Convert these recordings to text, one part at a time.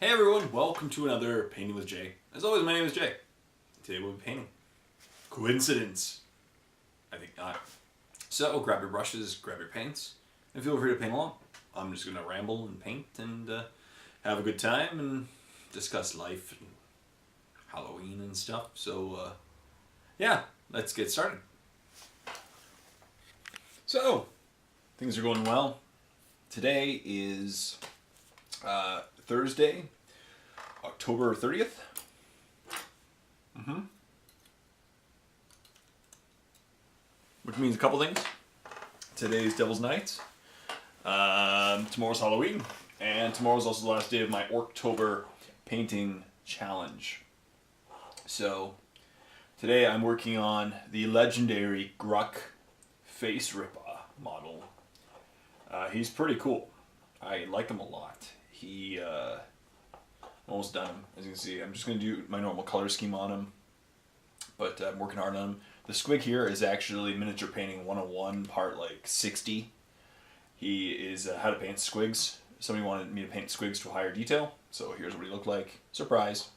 Hey everyone, welcome to another Painting with Jay. As always, my name is Jay. Today we'll be painting. Coincidence? I think not. So grab your brushes, grab your paints, and feel free to paint along. I'm just going to ramble and paint and have a good time and discuss life and Halloween and stuff. So yeah, let's get started. So, things are going well. Today is Thursday, October 30th. Which means a couple things. Today's Devil's Night. Tomorrow's Halloween. And tomorrow's also the last day of my Ork-tober painting challenge. So, today I'm working on the legendary Grukk Face Rippa model. He's pretty cool. I like him a lot. I'm almost done him, as you can see. I'm just going to do my normal color scheme on him, but I'm working hard on him. The squig here is actually miniature painting 101 part like 60. He is how to paint squigs. Somebody wanted me to paint squigs to a higher detail, so here's what he looked like. Surprise.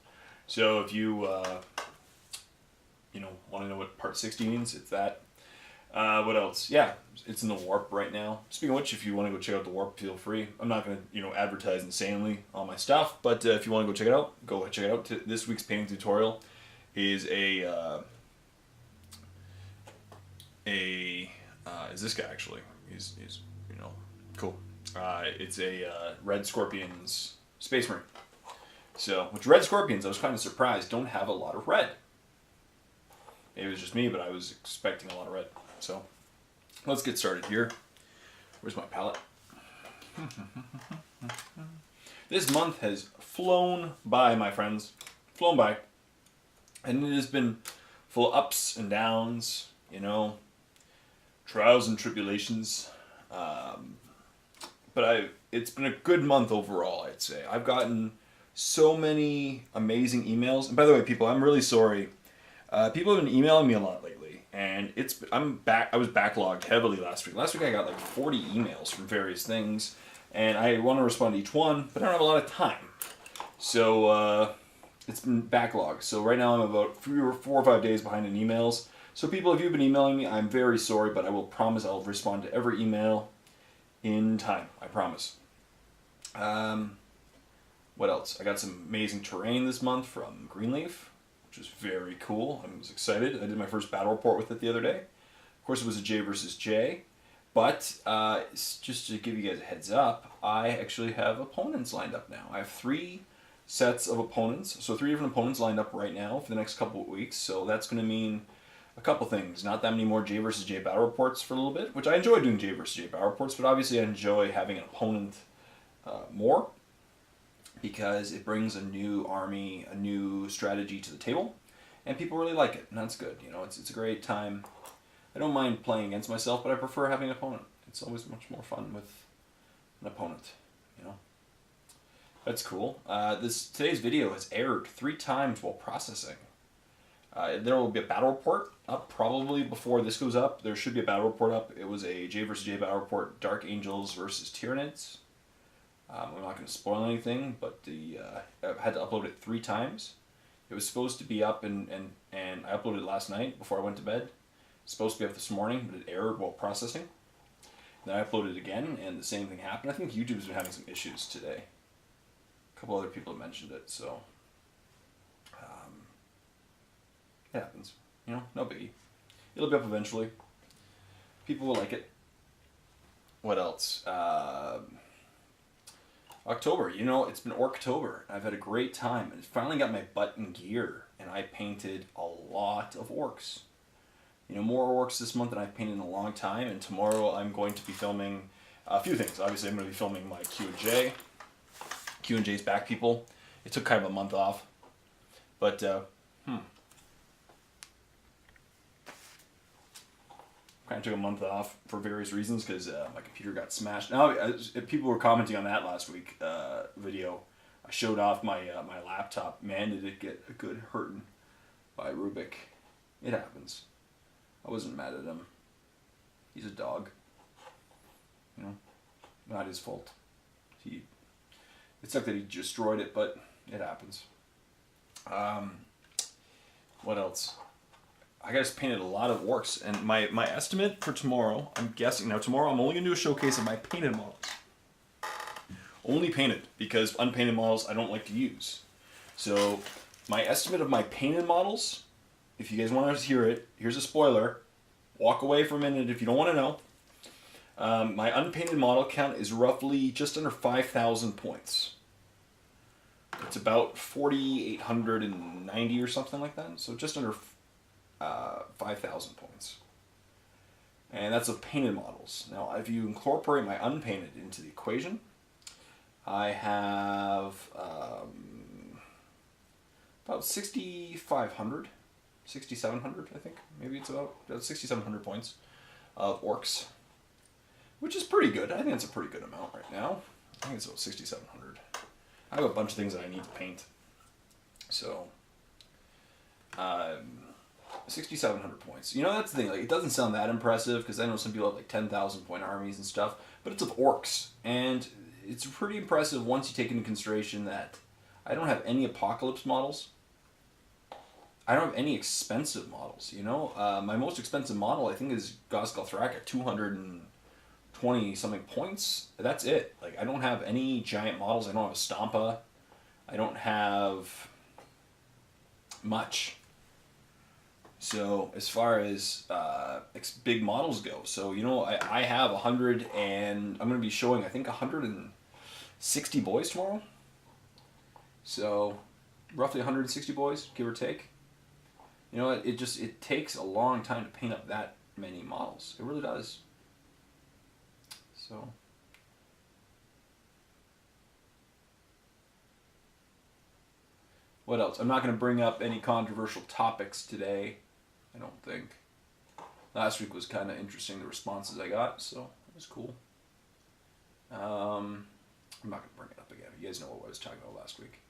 So if you want to know what part 60 means, it's that. What else? Yeah, it's in the warp right now. Speaking of which, if you want to go check out the warp, feel free. I'm not going to, advertise insanely on my stuff, but if you want to go check it out, go check it out. This week's painting tutorial is is this guy actually? He's cool. It's a Red Scorpions Space Marine. So, which Red Scorpions, I was kind of surprised, don't have a lot of red. Maybe it was just me, but I was expecting a lot of red. So, let's get started here. Where's my palette? This month has flown by, my friends. Flown by. And it has been full of ups and downs, trials and tribulations. But it's been a good month overall, I'd say. I've gotten so many amazing emails. And by the way, people, I'm really sorry. People have been emailing me a lot lately. And I was backlogged heavily last week. Last week I got like 40 emails from various things, and I want to respond to each one, but I don't have a lot of time. So it's been backlogged. So right now I'm about 4 or 5 days behind in emails. So people, if you've been emailing me, I'm very sorry, but I will promise I'll respond to every email in time. I promise. What else? I got some amazing terrain this month from Greenleaf, which was very cool. I was excited. I did my first battle report with it the other day. Of course, it was a J versus J, but just to give you guys a heads up, I actually have opponents lined up now. I have 3 sets of opponents, so 3 different opponents lined up right now for the next couple of weeks, so that's going to mean a couple things. Not that many more J versus J battle reports for a little bit, which I enjoy doing J versus J battle reports, but obviously I enjoy having an opponent more, because it brings a new army, a new strategy to the table, and people really like it, and that's good. It's a great time. I don't mind playing against myself, but I prefer having an opponent. It's always much more fun with an opponent, That's cool. Today's video has aired 3 times while processing. There will be a battle report up probably before this goes up. There should be a battle report up. It was a J versus J battle report, Dark Angels versus Tyranids. I'm not going to spoil anything, but I had to upload it 3 times. It was supposed to be up, and I uploaded it last night before I went to bed. It's supposed to be up this morning, but it errored while processing. Then I uploaded it again, and the same thing happened. I think YouTube's been having some issues today. A couple other people have mentioned it, so it happens. No biggie. It'll be up eventually. People will like it. What else? October, it's been Ork-tober. I've had a great time, and I finally got my butt in gear, and I painted a lot of orcs. More orcs this month than I've painted in a long time, and tomorrow I'm going to be filming a few things. Obviously, I'm going to be filming my Q&J. Q&J's back, people. It took kind of a month off, but, kind of took a month off for various reasons because my computer got smashed. Now, people were commenting on that last week video. I showed off my laptop. Man, did it get a good hurting by Rubik. It happens. I wasn't mad at him. He's a dog. Not his fault. It sucked that he destroyed it, but it happens. What else? I just painted a lot of orcs, and my estimate for tomorrow, I'm guessing, now tomorrow I'm only going to do a showcase of my painted models. Only painted, because unpainted models I don't like to use. So, my estimate of my painted models, if you guys want to hear it, here's a spoiler. Walk away for a minute if you don't want to know. My unpainted model count is roughly just under 5,000 points. It's about 4,890 or something like that, so just under 5,000 points. And that's of painted models. Now, if you incorporate my unpainted into the equation, I have about 6,500, 6,700, I think. Maybe it's about 6,700 points of orcs, which is pretty good. I think it's a pretty good amount right now. I think it's about 6,700. I have a bunch of things that I need to paint. So, 6,700 points. You know, that's the thing. Like, it doesn't sound that impressive because I know some people have like 10,000 point armies and stuff, but it's of orcs, and it's pretty impressive once you take into consideration that I don't have any apocalypse models. I don't have any expensive models. You know, my most expensive model I think is Gosgalthrak at 220 something points. That's it. Like, I don't have any giant models. I don't have a Stampa. I don't have much. So as far as big models go, so you know, I have 100, and I'm going to be showing I think 160 boys tomorrow. So roughly 160 boys, give or take. You know, it takes a long time to paint up that many models. It really does. So. What else? I'm not going to bring up any controversial topics today, I don't think. Last week was kind of interesting, the responses I got, so it was cool. I'm not going to bring it up again. You guys know what I was talking about last week.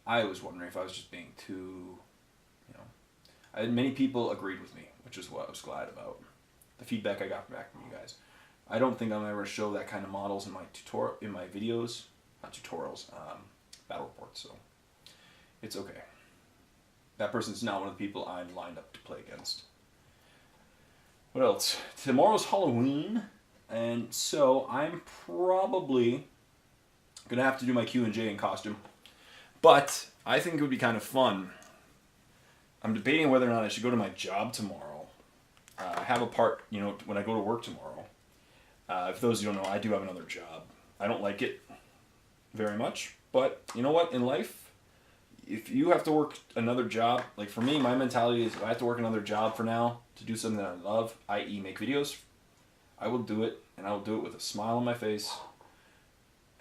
I was wondering if I was just being too, many people agreed with me, which is what I was glad about. The feedback I got back from you guys. I don't think I'll ever show that kind of models in my videos, not tutorials, battle reports, so it's okay. That person's not one of the people I'm lined up to play against. What else? Tomorrow's Halloween, and so I'm probably gonna have to do my Q&J in costume. But I think it would be kind of fun. I'm debating whether or not I should go to my job tomorrow. I have a part, when I go to work tomorrow. For those who don't know, I do have another job. I don't like it very much, but you know what? In life, if you have to work another job, like for me, my mentality is if I have to work another job for now to do something that I love, i.e. make videos, I will do it, and I will do it with a smile on my face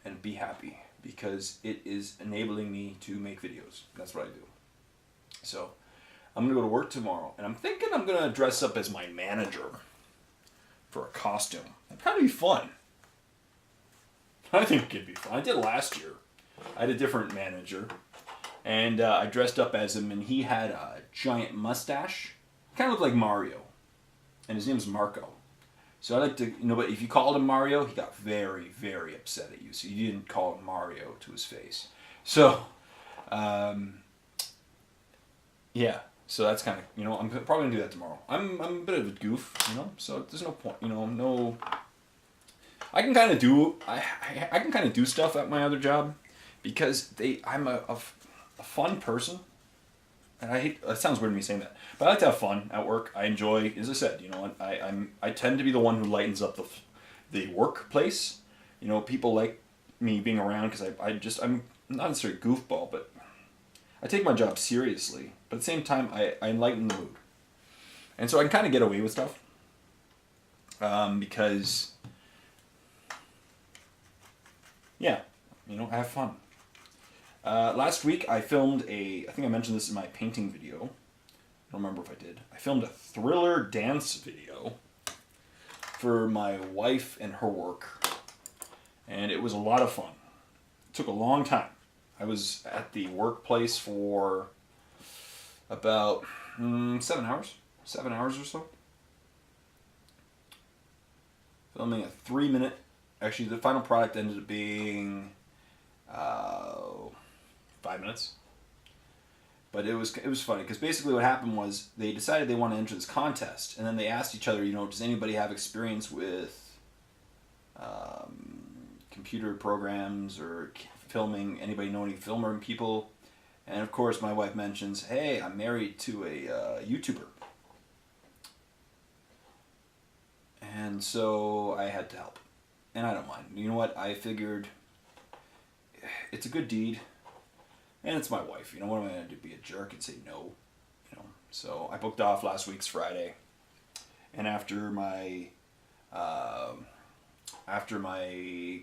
and be happy because it is enabling me to make videos. That's what I do. So I'm going to go to work tomorrow, and I'm thinking I'm going to dress up as my manager for a costume. It'd kind of be fun. I think it'd be fun. I did last year. I had a different manager, and I dressed up as him, and he had a giant mustache. Kind of looked like Mario, and his name's Marco. So I like to, but if you called him Mario, he got very, very upset at you. So you didn't call him Mario to his face. So, yeah. So that's kind of, I'm probably going to do that tomorrow. I'm a bit of a goof, so there's no point, no... I can kind of do, I can kind of do stuff at my other job because I'm a fun person. And I hate, that sounds weird me saying that, but I like to have fun at work. I enjoy, as I said, I tend to be the one who lightens up the workplace. People like me being around because I'm not necessarily a goofball, but I take my job seriously. But at the same time, I lighten the mood. And so I can kind of get away with stuff. Because, yeah, I have fun. Last week I filmed I think I mentioned this in my painting video. I don't remember if I did. I filmed a thriller dance video for my wife and her work. And it was a lot of fun. It took a long time. I was at the workplace for about 7 hours. 7 hours or so. Filming a 3-minute... Actually, the final product ended up being uh, 5 minutes. But it was funny because basically what happened was they decided they want to enter this contest, and then they asked each other, does anybody have experience with computer programs or filming? Anybody know any filming people? And of course, my wife mentions, "Hey, I'm married to a YouTuber," and so I had to help, and I don't mind. You know what? I figured it's a good deed. And it's my wife, what am I going to do, be a jerk and say no? So I booked off last week's Friday, and after my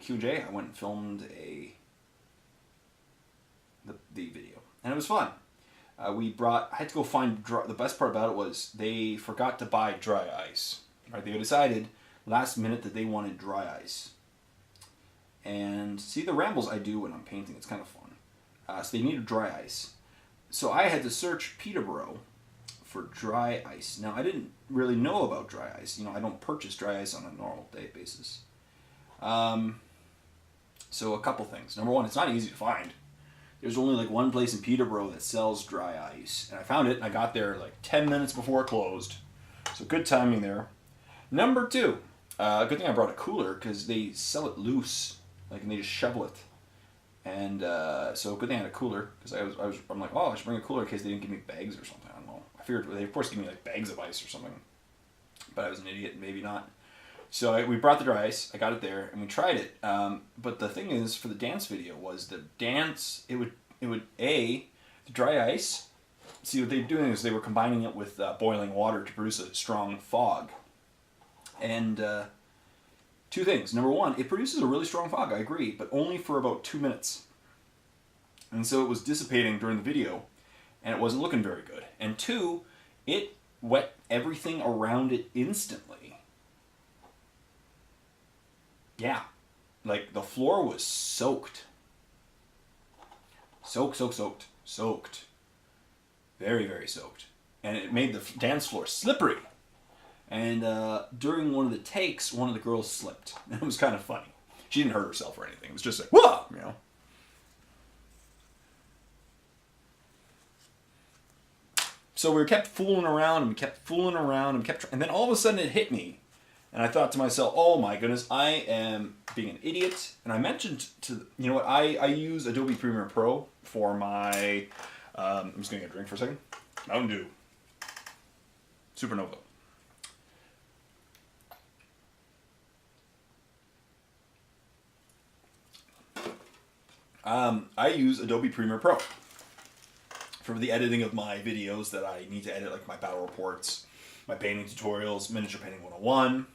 Q&J, I went and filmed the video, and it was fun. I had to go find the best part about it was they forgot to buy dry ice. Right, they decided last minute that they wanted dry ice, and see the rambles I do when I'm painting. It's kind of fun. So they needed dry ice. So I had to search Peterborough for dry ice. Now, I didn't really know about dry ice. I don't purchase dry ice on a normal day basis. So a couple things. Number one, it's not easy to find. There's only one place in Peterborough that sells dry ice. And I found it, and I got there 10 minutes before it closed. So good timing there. Number two, good thing I brought a cooler because they sell it loose. And they just shovel it. And so good thing I had a cooler because I'm like, oh, I should bring a cooler in case they didn't give me bags or something. I don't know. I figured they of course give me bags of ice or something, but I was an idiot, maybe not. So we brought the dry ice. I got it there and we tried it. But the thing is, for the dance video was the dance. It would the dry ice. See what they're doing is they were combining it with boiling water to produce a strong fog. And two things. Number one, it produces a really strong fog, I agree, but only for about 2 minutes. And so it was dissipating during the video, and it wasn't looking very good. And two, it wet everything around it instantly. Yeah. The floor was soaked. Soaked. Very, very soaked. And it made the dance floor slippery. And during one of the takes, one of the girls slipped. It was kind of funny. She didn't hurt herself or anything. It was just whoa, So we kept fooling around, and we kept fooling around, and then all of a sudden it hit me. And I thought to myself, oh my goodness, I am being an idiot. And I mentioned I use Adobe Premiere Pro for my, I'm just going to get a drink for a second. Mountain Dew. Supernova. I use Adobe Premiere Pro for the editing of my videos that I need to edit, like my battle reports, my painting tutorials, Miniature Painting 101.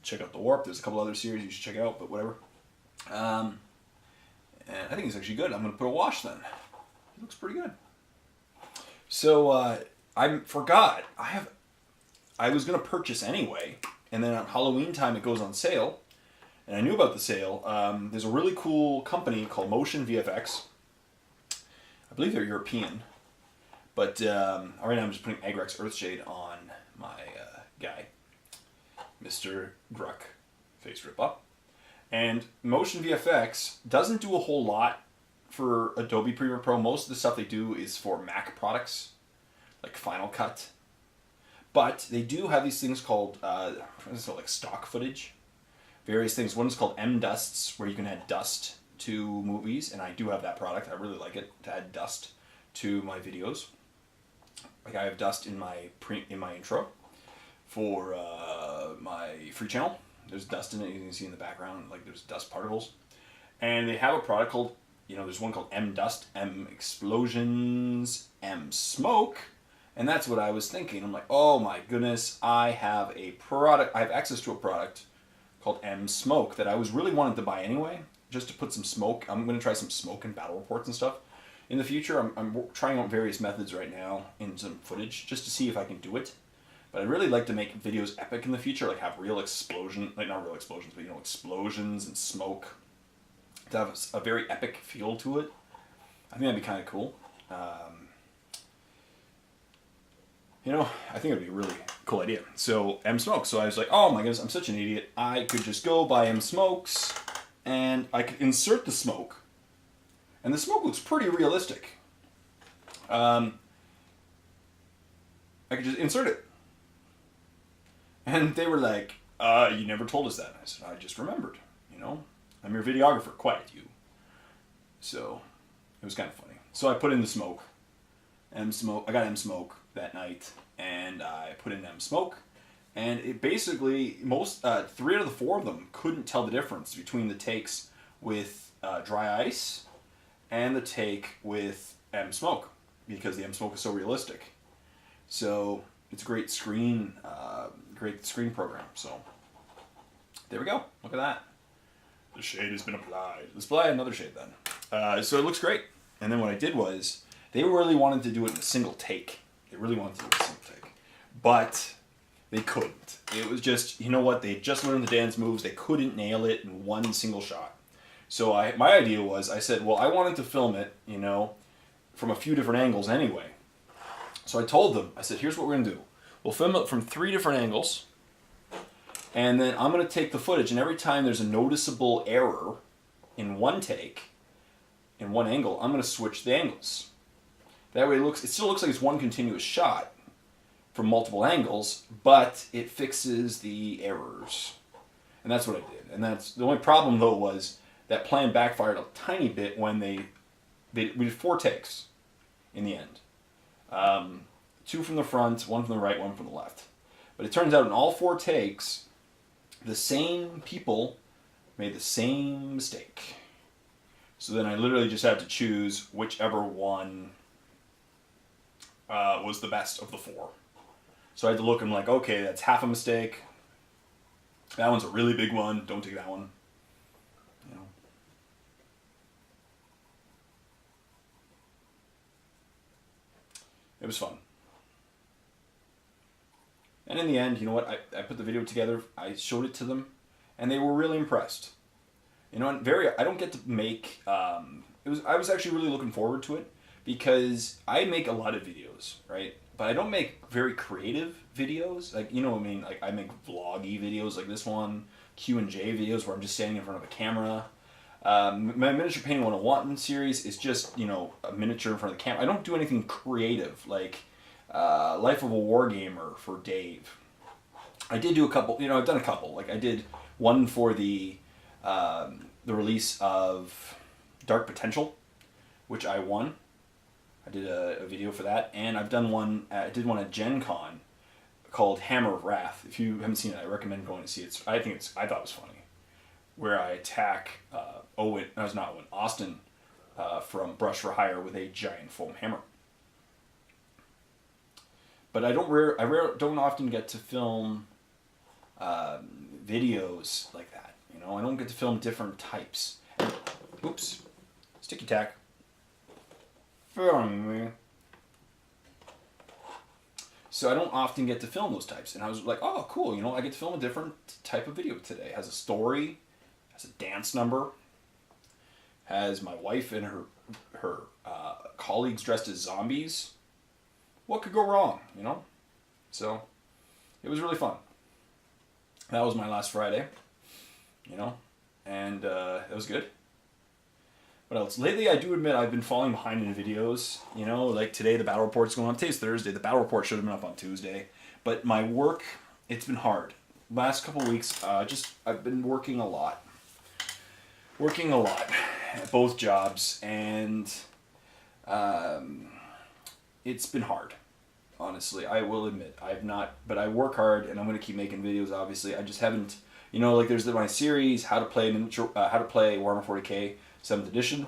Check out The Warp. There's a couple other series you should check out, but whatever. And I think it's actually good. I'm going to put a wash then. It looks pretty good. So I forgot. I was going to purchase anyway, and then on Halloween time it goes on sale. And I knew about the sale. There's a really cool company called Motion VFX. I believe they're European. But right now I'm just putting Agrex Earthshade on my guy, Mr. Grukk Face Rippa. And Motion VFX doesn't do a whole lot for Adobe Premiere Pro. Most of the stuff they do is for Mac products, like Final Cut. But they do have these things called stock footage. Various things. One is called M-Dusts, where you can add dust to movies, and I do have that product. I really like it, to add dust to my videos. I have dust in my intro for my free channel. There's dust in it. You can see in the background, there's dust particles. And they have a product called, there's one called M-Dust, M-Explosions, M-Smoke, and that's what I was thinking. I'm like, oh my goodness, I have access to a product called M-Smoke that I was really wanting to buy anyway, just to put some smoke. I'm going to try some smoke in battle reports and stuff. In the future, I'm trying out various methods right now in some footage just to see if I can do it. But I'd really like to make videos epic in the future, have real explosions, not real explosions, but explosions and smoke. To have a very epic feel to it. I think that'd be kind of cool. I think it'd be a really cool idea. So M-Smokes. So I was like, oh my goodness, I'm such an idiot. I could just go buy M-Smokes and I could insert the smoke, and the smoke looks pretty realistic. I could just insert it. And they were like, you never told us that. And I said, I just remembered, you know. I'm your videographer, quiet you. So, it was kind of funny. So I put in the smoke. I got M Smoke that night, and I put in M Smoke. And it basically, 3 out of the 4 of them couldn't tell the difference between the takes with dry ice and the take with M Smoke, because the M Smoke is so realistic. So, it's a great screen program. So, there we go. Look at that. The shade has been applied. Let's apply another shade then. So it looks great. And then what I did was, they really wanted to do it in a single take. But they couldn't. It was just, you know what, they just learned the dance moves. They couldn't nail it in one single shot. So my idea was, I said, well, I wanted to film it, you know, from a few different angles anyway. So I told them, I said, here's what we're going to do. We'll film it from 3 different angles. And then I'm going to take the footage, and every time there's a noticeable error in one take, in one angle, I'm going to switch the angles. That way it still looks like it's one continuous shot from multiple angles, but it fixes the errors. And that's what I did. And that's the only problem, though, was that plan backfired a tiny bit when we did 4 takes in the end. 2 from the front, 1 from the right, 1 from the left. But it turns out in all 4 takes, the same people made the same mistake. So then I literally just had to choose whichever one was the best of the 4. So I had to look and like, okay, that's half a mistake. That one's a really big one. Don't take that one. You know. It was fun. And in the end, you know what? I put the video together. I showed it to them, and they were really impressed. You know, I don't get to make. I was actually really looking forward to it, because I make a lot of videos, right? But I don't make very creative videos. Like, you know what I mean? Like, I make vloggy videos like this one, Q&J videos where I'm just standing in front of a camera. My Miniature Painting 101 series is just, you know, a miniature in front of the camera. I don't do anything creative, like Life of a Wargamer for Dave. I did do a couple, you know, I've done a couple. Like, I did one for the release of Dark Potential, which I won. I did a video for that, and I've done one. I did one at Gen Con called Hammer of Wrath. If you haven't seen it, I recommend going to see it. I thought it was funny, where I attack Austin from Brush for Hire with a giant foam hammer. But I don't often get to film videos like that. You know, I don't get to film different types. Oops, sticky tack. So I don't often get to film those types, and I was like, oh, cool, you know, I get to film a different type of video today. It has a story, has a dance number, has my wife and her colleagues dressed as zombies. What could go wrong, you know? So it was really fun. That was my last Friday, you know, and it was good. What else? Lately, I do admit I've been falling behind in videos. You know, like today, the battle report's going on. Today's Thursday. The battle report should have been up on Tuesday. But my work, it's been hard. Last couple of weeks, I've been working a lot. Working a lot at both jobs, and it's been hard. Honestly, I will admit. But I work hard, and I'm going to keep making videos, obviously. I just haven't, you know, like there's my series, How to Play Warhammer 40k. 7th edition,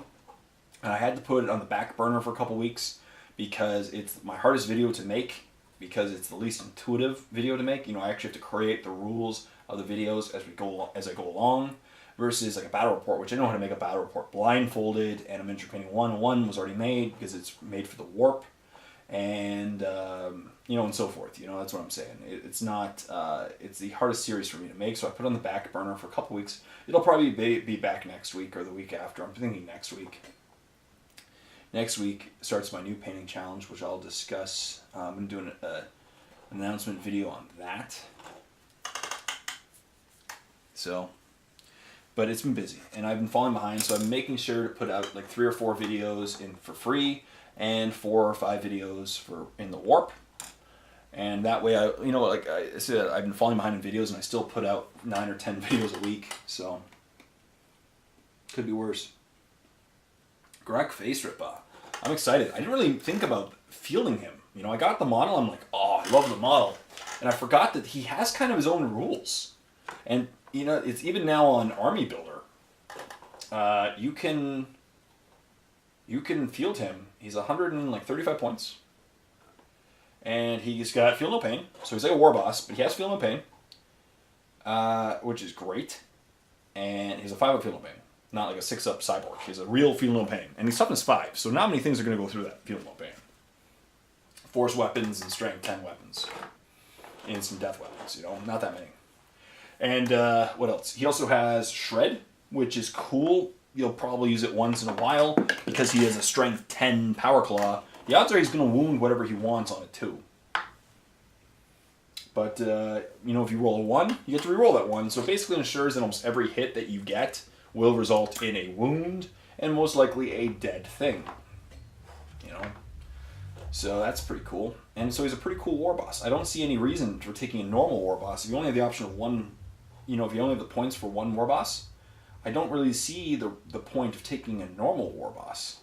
and I had to put it on the back burner for a couple weeks because it's my hardest video to make, because it's the least intuitive video to make. You know, I actually have to create the rules of the videos as I go along, versus like a battle report, which I know how to make a battle report blindfolded, and a Miniature Painting 101 was already made because it's made for the warp, and you know, and so forth. You know, that's what I'm saying. It's not. It's the hardest series for me to make, so I put it on the back burner for a couple weeks. It'll probably be back next week or the week after. I'm thinking next week. Next week starts my new painting challenge, which I'll discuss. I'm doing an announcement video on that. So, but it's been busy, and I've been falling behind, so I'm making sure to put out like 3 or 4 videos in for free, and 4 or 5 videos in the warp. And that way, like I said, I've been falling behind in videos, and I still put out 9 or 10 videos a week, so could be worse. Grukk Face Rippa. I'm excited. I didn't really think about fielding him. I got the model, I'm like, oh, I love the model. And I forgot that he has kind of his own rules. And, it's even now on Army Builder. You can field him. He's 135 points. And he's got Feel No Pain. So he's like a war boss, but he has Feel No Pain. Which is great. And he's a 5-up Feel No Pain. Not like a 6-up cyborg. He's a real Feel No Pain. And he's toughness 5, so not many things are going to go through that Feel No Pain. Force weapons and strength 10 weapons. Instant death weapons, not that many. And what else? He also has Shred, which is cool. You'll probably use it once in a while because he has a strength 10 power claw. The odds are he's going to wound whatever he wants on it too. But, if you roll a 1, you get to reroll that 1. So it basically ensures that almost every hit that you get will result in a wound and most likely a dead thing. So that's pretty cool. And so he's a pretty cool war boss. I don't see any reason for taking a normal war boss. If you only have the option of one, if you only have the points for one war boss, I don't really see the point of taking a normal war boss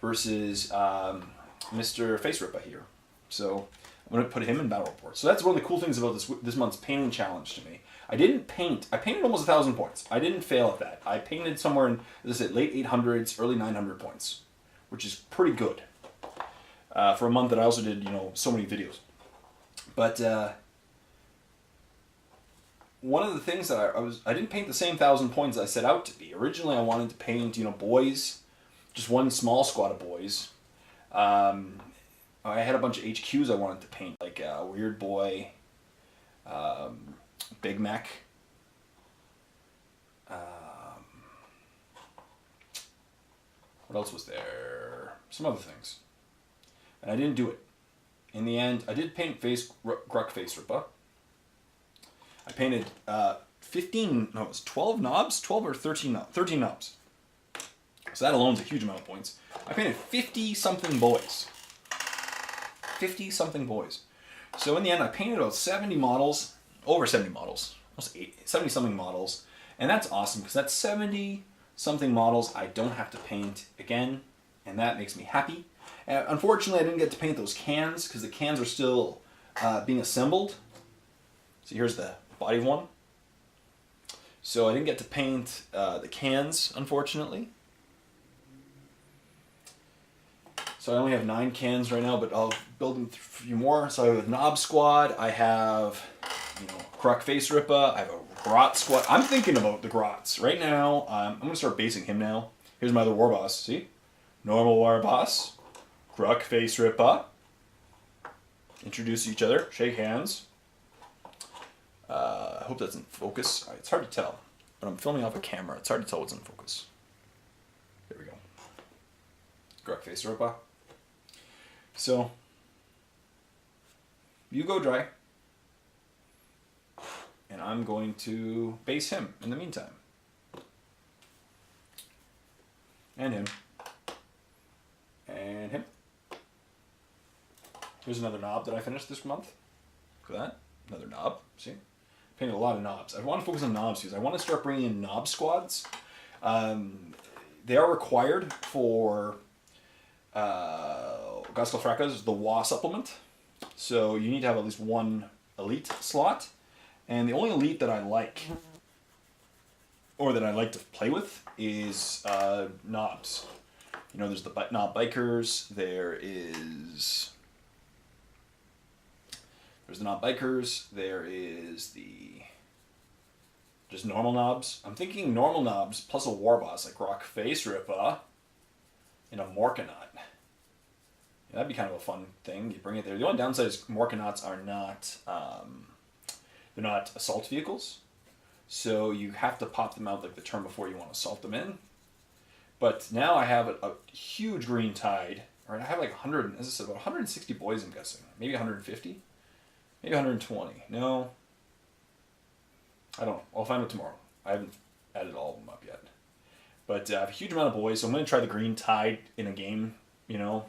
versus Mr. Face Rippa here. So I'm going to put him in battle report. So that's one of the cool things about this month's painting challenge to me. I painted almost 1,000 points. I didn't fail at that. I painted somewhere in, as I said, late 800s, early 900 points, which is pretty good. For a month that I also did, so many videos. But one of the things that I didn't paint the same 1,000 points I set out to be. Originally, I wanted to paint, boys, just one small squad of boys. I had a bunch of HQs I wanted to paint, like Weird Boy, Big Mac. What else was there? Some other things. And I didn't do it. In the end, I did paint Grukk Face Rippa. I painted 12 knobs? 12 or 13 knobs? 13 knobs. So that alone is a huge amount of points. I painted 50-something boys. 50-something boys. So in the end, I painted about 70 models, over 70 models, almost 70-something models. And that's awesome, because that's 70-something models I don't have to paint again, and that makes me happy. Unfortunately, I didn't get to paint those cans because the cans are still being assembled. So here's the body of one. So I didn't get to paint the cans, unfortunately. So I only have 9 cans right now, but I'll build a few more. So I have a Knob Squad. I have, Grukk Face Rippa. I have a Grot Squad. I'm thinking about the Grots right now. I'm going to start basing him now. Here's my other war boss. See? Normal war boss. Grukk Face Rippa. Introduce each other. Shake hands. I hope that's in focus. It's hard to tell. But I'm filming off a camera. It's hard to tell what's in focus. There we go. Grukk Face Rippa. So, you go dry. And I'm going to base him in the meantime. And him. And him. Here's another knob that I finished this month. Look at that. Another knob. See? Painted a lot of knobs. I want to focus on knobs because I want to start bringing in knob squads. They are required for Gospel Fracas, the WA supplement. So you need to have at least one elite slot. And the only elite that I like, or that I like to play with, is knobs. There's the knob bikers. There's the knob bikers. There is just normal knobs. I'm thinking normal knobs plus a war boss like Grukk Face Rippa and a Morkanaut. That'd be kind of a fun thing. You bring it there. The only downside is Morkanauts are not they're not assault vehicles, so you have to pop them out like the turn before you want to assault them in. But now I have a huge green tide. Right, I have like 100, as I said, about 160 boys. I'm guessing, maybe 150, maybe 120. No, I don't know. I'll find out tomorrow. I added all of them up yet. But I have a huge amount of boys, so I'm going to try the Green Tide in a game, you know.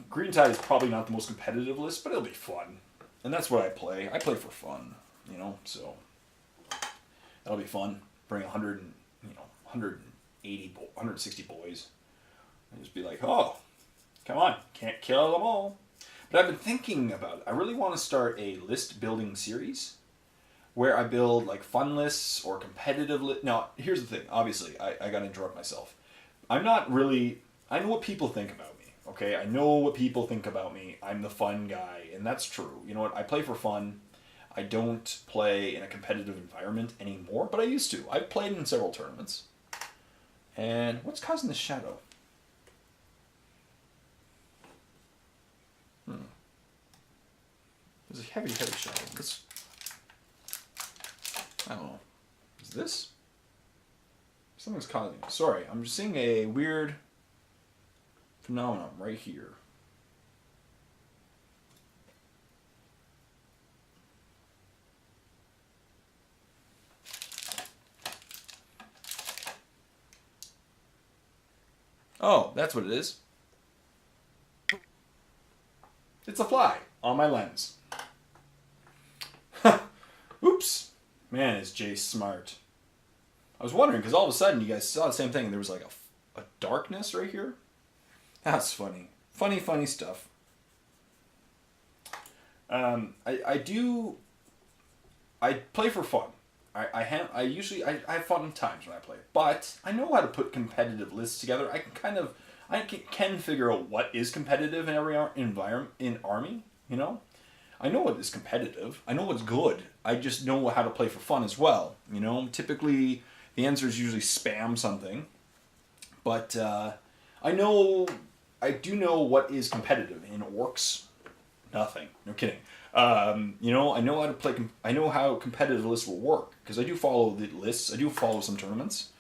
Green Tide is probably not the most competitive list, but it'll be fun. And that's what I play. I play for fun, you know, so that'll be fun. Bring 100 and, 180, 160 boys. And just be like, oh, come on, can't kill them all. But I've been thinking about it. I really want to start a list building series where I build like fun lists or competitive lists. Now, here's the thing. Obviously, I got to interrupt myself. I'm not really... I know what people think about me, okay? I know what people think about me. I'm the fun guy, and that's true. You know what? I play for fun. I don't play in a competitive environment anymore, but I used to. I've played in several tournaments. And what's causing this shadow? There's a heavy shadow. This... I don't know. Is this? Something's causing it. Sorry, I'm just seeing a weird phenomenon right here. Oh, that's what it is. It's a fly on my lens. Oops. Man, is Jay smart. I was wondering, because all of a sudden you guys saw the same thing, and there was like a darkness right here. That's funny. Funny stuff. I play for fun. I have fun times when I play, but I know how to put competitive lists together. I can figure out what is competitive in every environment in Army. You know, I know what is competitive. I know what's good. I just know how to play for fun as well. You know, typically the answer is usually spam something, but I do know what is competitive in Orcs. Nothing. No kidding. You know, I know how to play. I know how competitive lists will work because I do follow the lists. I do follow some tournaments.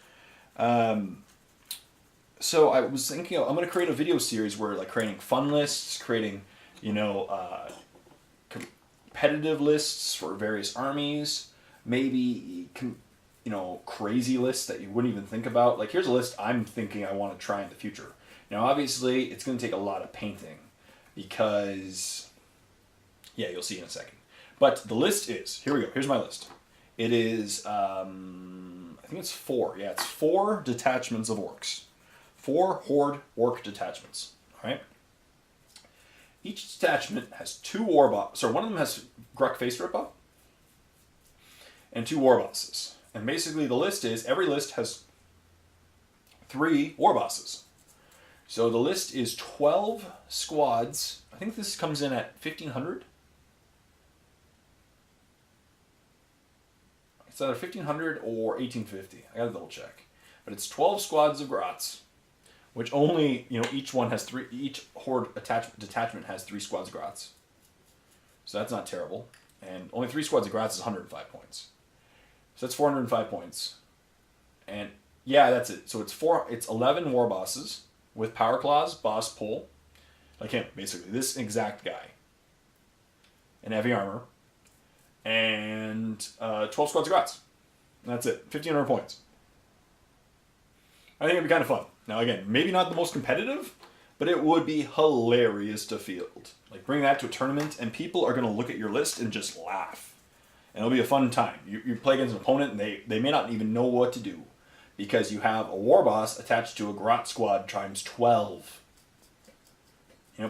So I was thinking I'm going to create a video series where like creating fun lists, creating competitive lists for various armies, maybe crazy lists that you wouldn't even think about. Like here's a list I'm thinking I want to try in the future. Now obviously it's going to take a lot of painting because yeah, you'll see in a second. But the list is, here we go, here's my list. It is, I think it's 4. Yeah, it's 4 detachments of orcs. 4 horde orc detachments, all right? Each detachment has 2 war bosses. So one of them has Grukk Face Rippa and 2 war bosses. And basically the list is, every list has 3 war bosses. So the list is 12 squads. I think this comes in at 1,500. It's either 1,500 or 1,850. I gotta double check. But it's 12 squads of grots, which only, each one has 3, each horde detachment has 3 squads of grots. So that's not terrible. And only 3 squads of grots is 105 points. So that's 405 points. And yeah, that's it. So it's 11 war bosses with power claws, boss pull. Like him, basically. This exact guy. And heavy armor. And 12 squads of grots. And that's it. 1,500 points. I think it'd be kind of fun. Now again, maybe not the most competitive, but it would be hilarious to field. Like bring that to a tournament and people are going to look at your list and just laugh. And it'll be a fun time. You play against an opponent and they may not even know what to do. Because you have a war boss attached to a grot squad times 12.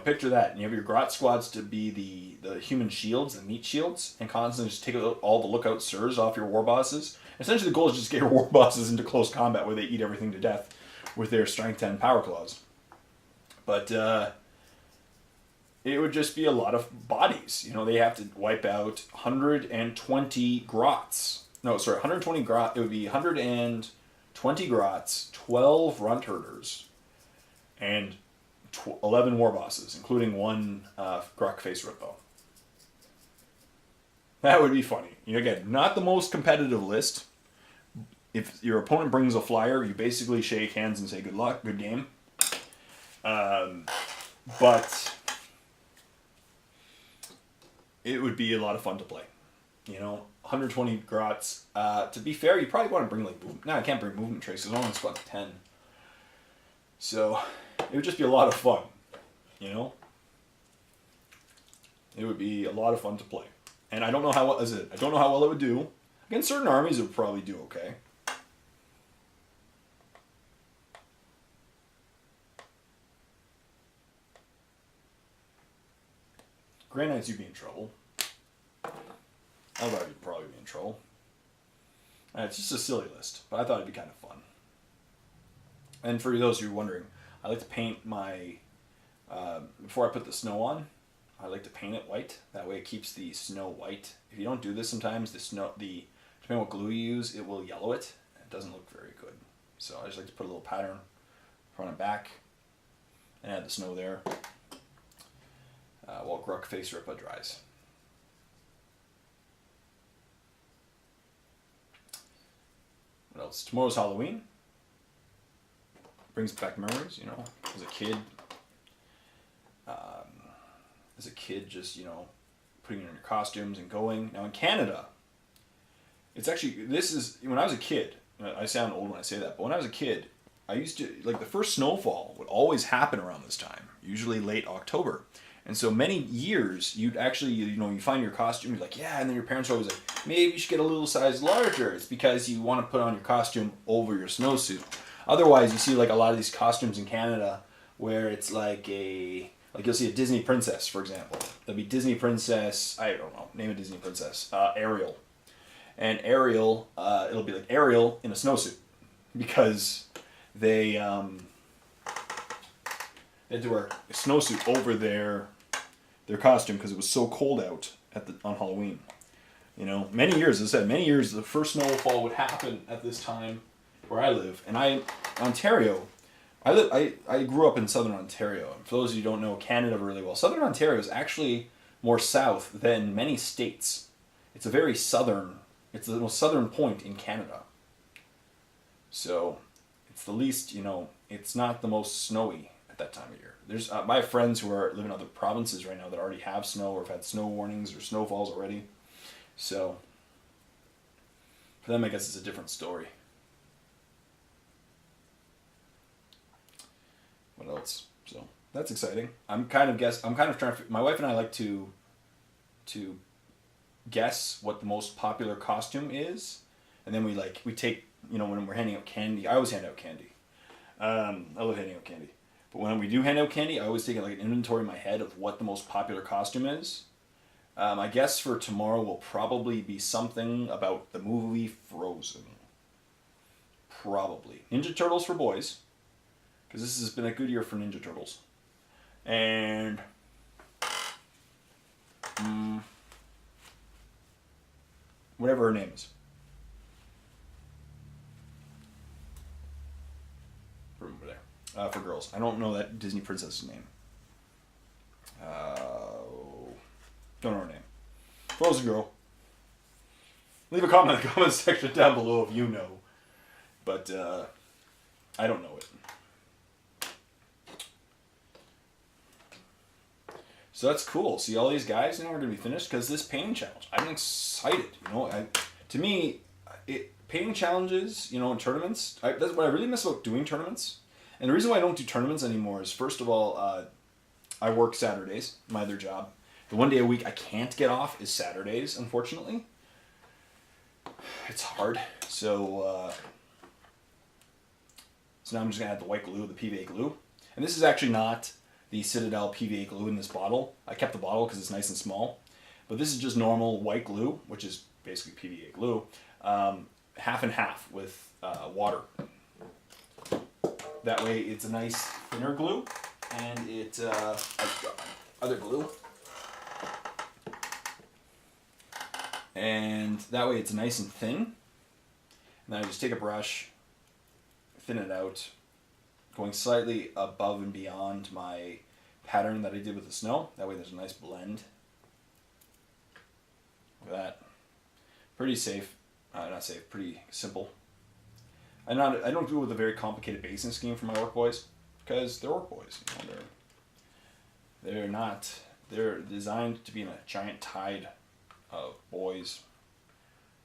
Picture that. And you have your grot squads to be the human shields, the meat shields, and constantly just take all the lookout sirs off your war bosses. Essentially the goal is just get your war bosses into close combat where they eat everything to death with their strength 10 power claws. But it would just be a lot of bodies. They have to wipe out 120 grots. No, sorry, 120 grot. It would be 120 grots, 12 runt herders, and 11 war bosses, including 1 Grukk Face Rippa. That would be funny. Again, not the most competitive list. If your opponent brings a flyer, you basically shake hands and say good luck, good game. But it would be a lot of fun to play. 120 grots. To be fair, you probably want to bring like movement. No, I can't bring movement trays because I only squat to 10. So it would just be a lot of fun, you know. It would be a lot of fun to play, and I don't know how well I don't know how well it would do against certain armies. It would probably do okay. Grey Knights, you'd be in trouble. I thought you'd probably be in trouble. It's just a silly list, but I thought it'd be kind of fun. And for those who are wondering, I like to paint my, before I put the snow on, I like to paint it white. That way it keeps the snow white. If you don't do this sometimes, depending on what glue you use, it will yellow it. It doesn't look very good. So I just like to put a little pattern front and back and add the snow there while Grukk Face Rippa dries. What else? Tomorrow's Halloween. Brings back memories, you know, as a kid. Just, you know, putting on your costumes and going. Now in Canada, it's actually, when I was a kid, I sound old when I say that, but when I was a kid, I used to, like the first snowfall would always happen around this time, usually late October. And so many years, you'd actually, you know, you find your costume, you're like, yeah, and then your parents are always like, maybe you should get a little size larger. It's because you want to put on your costume over your snowsuit. Otherwise, you see like a lot of these costumes in Canada where it's like you'll see a Disney princess, for example. There'll be Disney princess, I don't know, name a Disney princess, Ariel. And Ariel, it'll be like Ariel in a snowsuit because they had to wear a snowsuit over their costume because it was so cold out on Halloween. You know, many years, as I said, the first snowfall would happen at this time where I live. And Ontario, I grew up in southern Ontario. And for those of you who don't know Canada really well, southern Ontario is actually more south than many states. It's the most southern point in Canada. So it's the least, you know, it's not the most snowy at that time of year. There's I have friends who live in other provinces right now that already have snow or have had snow warnings or snowfalls already. So for them, I guess it's a different story. What else? So that's exciting. I'm kind of trying to. My wife and I like to guess what the most popular costume is, and then we take, you know, when we're handing out candy. I always hand out candy. I love handing out candy. But when we do hand out candy, I always take like an inventory in my head of what the most popular costume is. I guess for tomorrow will probably be something about the movie Frozen. Probably Ninja Turtles for boys, because this has been a good year for Ninja Turtles, and whatever her name is. From over there. For girls. I don't know that Disney princess's name. Don't know her name. Frozen girl. Leave a comment in the comment section down below if you know. But I don't know it. So that's cool. See, all these guys now are going to be finished because this painting challenge. I'm excited. You know, to me, painting challenges, you know, in tournaments, that's what I really miss about doing tournaments. And the reason why I don't do tournaments anymore is, first of all, I work Saturdays, my other job. The one day a week I can't get off is Saturdays, unfortunately. It's hard. So now I'm just going to add the white glue, the PVA glue. And this is actually not the Citadel PVA glue in this bottle. I kept the bottle because it's nice and small. But this is just normal white glue, which is basically PVA glue, half and half with water. That way it's a nice thinner glue, and I've got my other glue. And that way it's nice and thin. And then I just take a brush, thin it out, going slightly above and beyond my pattern that I did with the snow. That way there's a nice blend. Look at that. Pretty safe. Not safe, pretty simple. I don't do it with a very complicated basing scheme for my Ork boys, because they're Ork boys. You know, they're designed to be in a giant tide of boys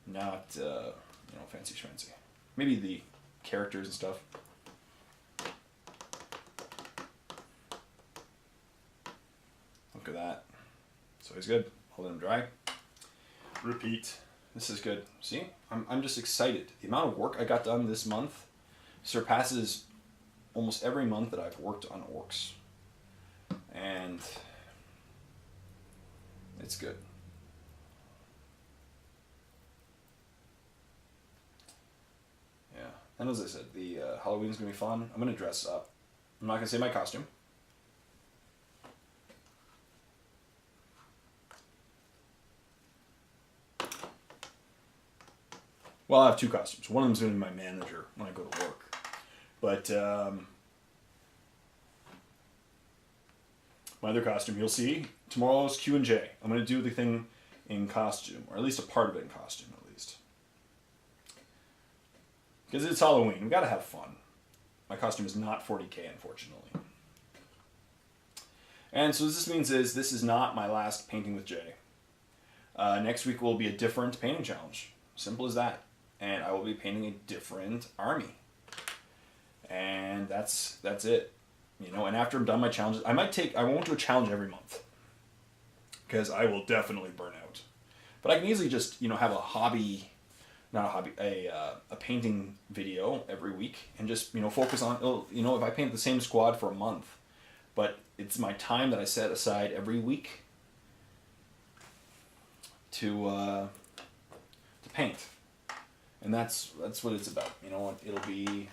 not fancy schmancy. Maybe the characters and stuff. Look at that. So he's good. I'll let him dry. Repeat. This is good. See? I'm just excited. The amount of work I got done this month surpasses almost every month that I've worked on orcs. And it's good. Yeah. And as I said, the Halloween's going to be fun. I'm going to dress up. I'm not going to say my costume. Well, I have two costumes. One of them's going to be my manager when I go to work. But my other costume, you'll see, tomorrow's Q&J. I'm going to do the thing in costume, or at least a part of it in costume, at least. Because it's Halloween. We've got to have fun. My costume is not 40K, unfortunately. And so what this means is this is not my last painting with Jay. Next week will be a different painting challenge. Simple as that. And I will be painting a different army. And that's it. And after I'm done my challenges, I won't do a challenge every month. Because I will definitely burn out. But I can easily just, have a hobby, not a hobby, a painting video every week. And just, focus on, if I paint the same squad for a month. But it's my time that I set aside every week to paint. And that's what it's about. It'll be,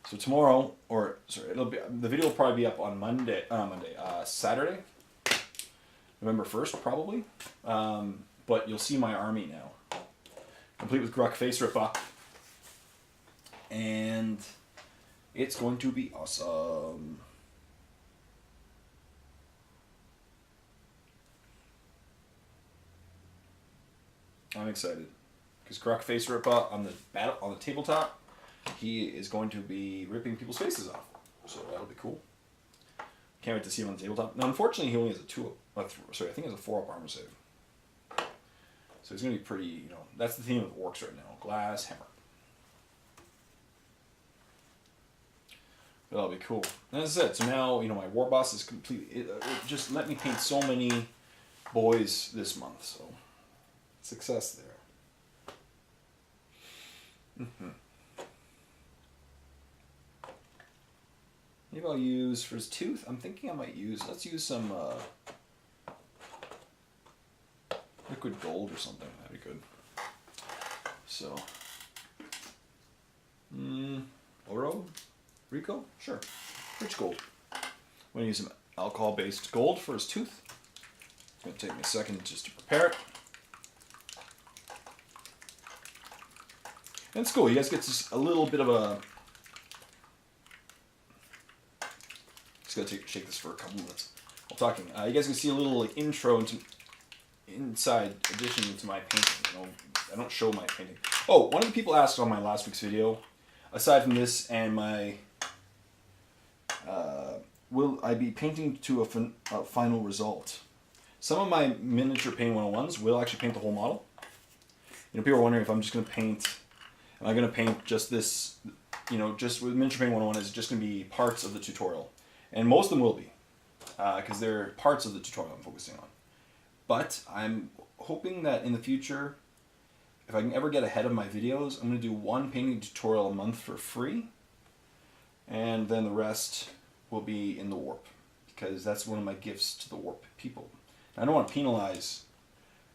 so tomorrow, the video will probably be up on Saturday, November 1st probably. But you'll see my army now, complete with Grukk Face Rippa. And it's going to be awesome. I'm excited. Because Grukk Face Rippa on the tabletop, he is going to be ripping people's faces off. So that'll be cool. Can't wait to see him on the tabletop. Now, unfortunately, he only has I think he has a 4-up armor save. So he's going to be pretty, that's the theme of orcs right now. Glass hammer. That'll be cool. And as I said, so now, my war boss is completely, it just let me paint so many boys this month. So success there. Maybe I'll use, for his tooth, I'm thinking let's use some liquid gold or something. That'd be good. So, Oro? Rico? Sure. Rich gold. I'm going to use some alcohol-based gold for his tooth. It's going to take me a second just to prepare it. And it's cool. You guys get just a little bit of a... Just gotta shake this for a couple minutes while talking. You guys can see a little intro into inside addition to my painting. I don't show my painting. Oh, one of the people asked on my last week's video, aside from this and my... will I be painting to a final result? Some of my miniature painting 101s will actually paint the whole model. People are wondering if I'm just going to paint... Am I going to paint just this, just with Miniature Painting 101 is just going to be parts of the tutorial. And most of them will be, because they're parts of the tutorial I'm focusing on. But I'm hoping that in the future, if I can ever get ahead of my videos, I'm going to do one painting tutorial a month for free. And then the rest will be in the warp, because that's one of my gifts to the warp people. And I don't want to penalize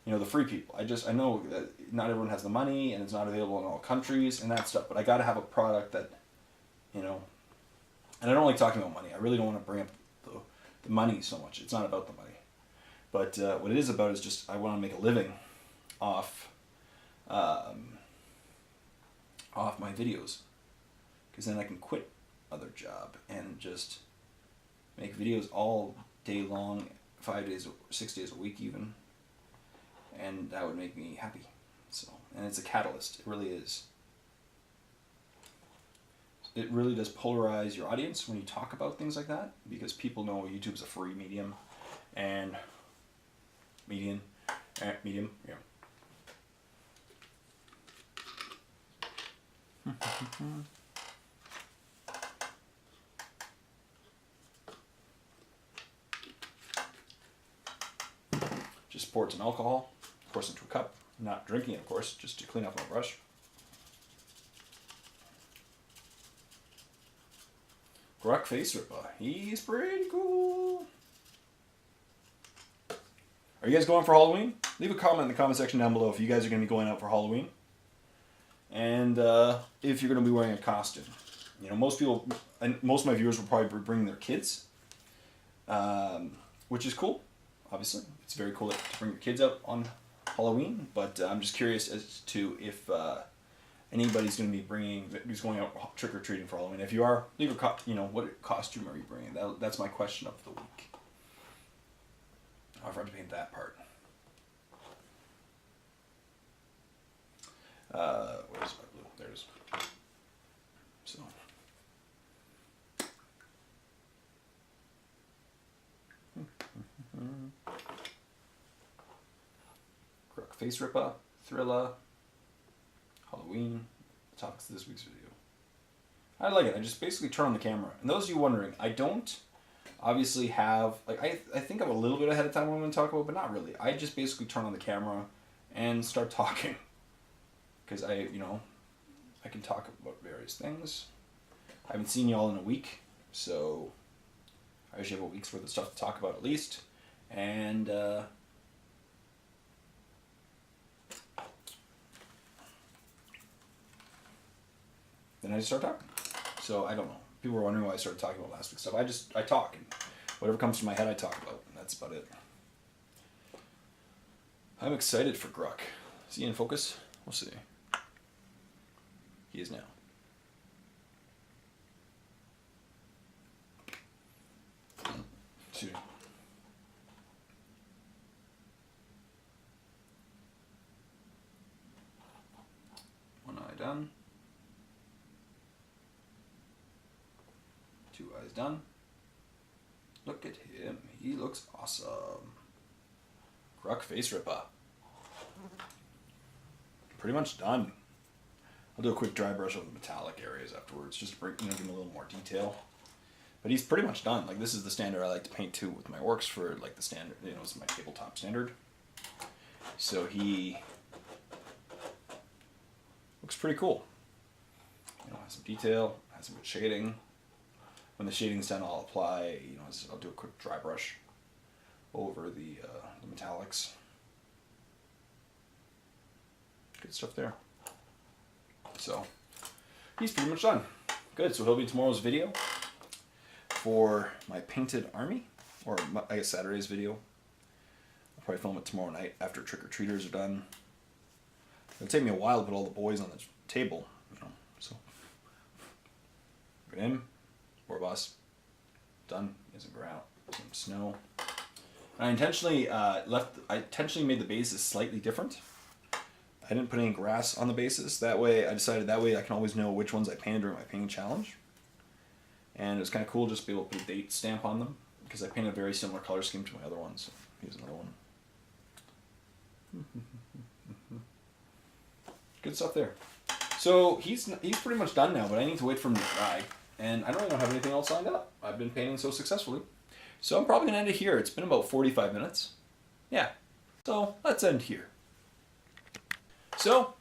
the free people. I know that not everyone has the money and it's not available in all countries and that stuff, but I got to have a product that, and I don't like talking about money. I really don't want to bring up the money so much. It's not about the money. But what it is about is just I want to make a living off my videos, because then I can quit other job and just make videos all day long, 5 days, 6 days a week even. And that would make me happy. So, and it's a catalyst. It really is. It really does polarize your audience when you talk about things like that, because people know YouTube's a free medium, and medium, yeah. Just poured some alcohol, of course, into a cup. Not drinking it, of course, just to clean up my brush. Grukk Face Rippa. He's pretty cool. Are you guys going for Halloween? Leave a comment in the comment section down below if you guys are going to be going out for Halloween. And if you're going to be wearing a costume. You know, most people, and most of my viewers will probably be bringing their kids. Which is cool, obviously. It's very cool to bring your kids out on Halloween. But I'm just curious as to if anybody's going to be who's going out trick-or-treating for Halloween. If you are, leave a what costume are you bringing? That's my question of the week. I'll have to paint that part. Where's my blue? There it is. So. Grukk Face Rippa, Thrilla, Halloween, the topics of this week's video. I like it. I just basically turn on the camera. And those of you wondering, I don't obviously have, like, I think I'm a little bit ahead of time what I'm going to talk about, but not really. I just basically turn on the camera and start talking. Because I can talk about various things. I haven't seen y'all in a week, so I usually have a week's worth of stuff to talk about at least. And then I just start talking. So I don't know. People were wondering why I started talking about last week's stuff. I talk, and whatever comes to my head I talk about, and that's about it. I'm excited for Grukk. Is he in focus? We'll see. He is now. Two. One eye done. Two eyes done. Look at him. He looks awesome. Grukk Face Rippa. Pretty much done. I'll do a quick dry brush over the metallic areas afterwards, just to bring, give him a little more detail. But he's pretty much done. Like, this is the standard I like to paint too with my orcs for like the standard, it's my tabletop standard. So he looks pretty cool. Has some detail, has some good shading. When the shading's done, I'll apply, I'll do a quick dry brush over the metallics. Good stuff there. So, he's pretty much done. Good, so he'll be tomorrow's video for my painted army, or I guess Saturday's video. I'll probably film it tomorrow night after trick-or-treaters are done. It'll take me a while to put all the boys on the table, so. Look at him, poor boss. Done, he doesn't grow out. Some snow. I intentionally made the bases slightly different. I didn't put any grass on the bases. I decided I can always know which ones I painted during my painting challenge. And it was kind of cool just to be able to put a date stamp on them, because I painted a very similar color scheme to my other ones. So here's another one. Good stuff there. So he's pretty much done now, but I need to wait for him to dry. And I don't even have anything else lined up. I've been painting so successfully. So I'm probably going to end it here. It's been about 45 minutes. Yeah. So let's end here. So,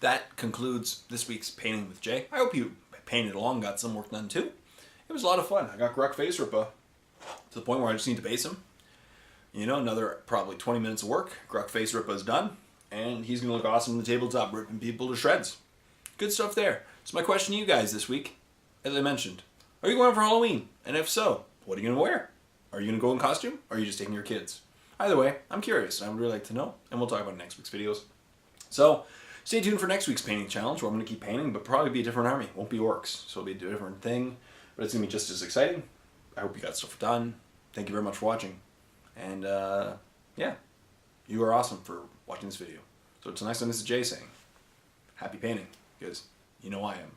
that concludes this week's Painting with Jay. I hope you painted along, got some work done too. It was a lot of fun. I got Grukk Face Rippa to the point where I just need to base him. Another probably 20 minutes of work. Grukk Face Rippa is done, and he's going to look awesome on the tabletop, ripping people to shreds. Good stuff there. So my question to you guys this week, as I mentioned, are you going for Halloween? And if so, what are you going to wear? Are you going to go in costume, or are you just taking your kids? Either way, I'm curious, and I would really like to know, and we'll talk about it in next week's videos. So, stay tuned for next week's painting challenge, where I'm going to keep painting, but probably be a different army. It won't be orcs, so it'll be a different thing, but it's going to be just as exciting. I hope you got stuff done. Thank you very much for watching. And, yeah, you are awesome for watching this video. So until next time, this is Jay saying, happy painting, because you know I am.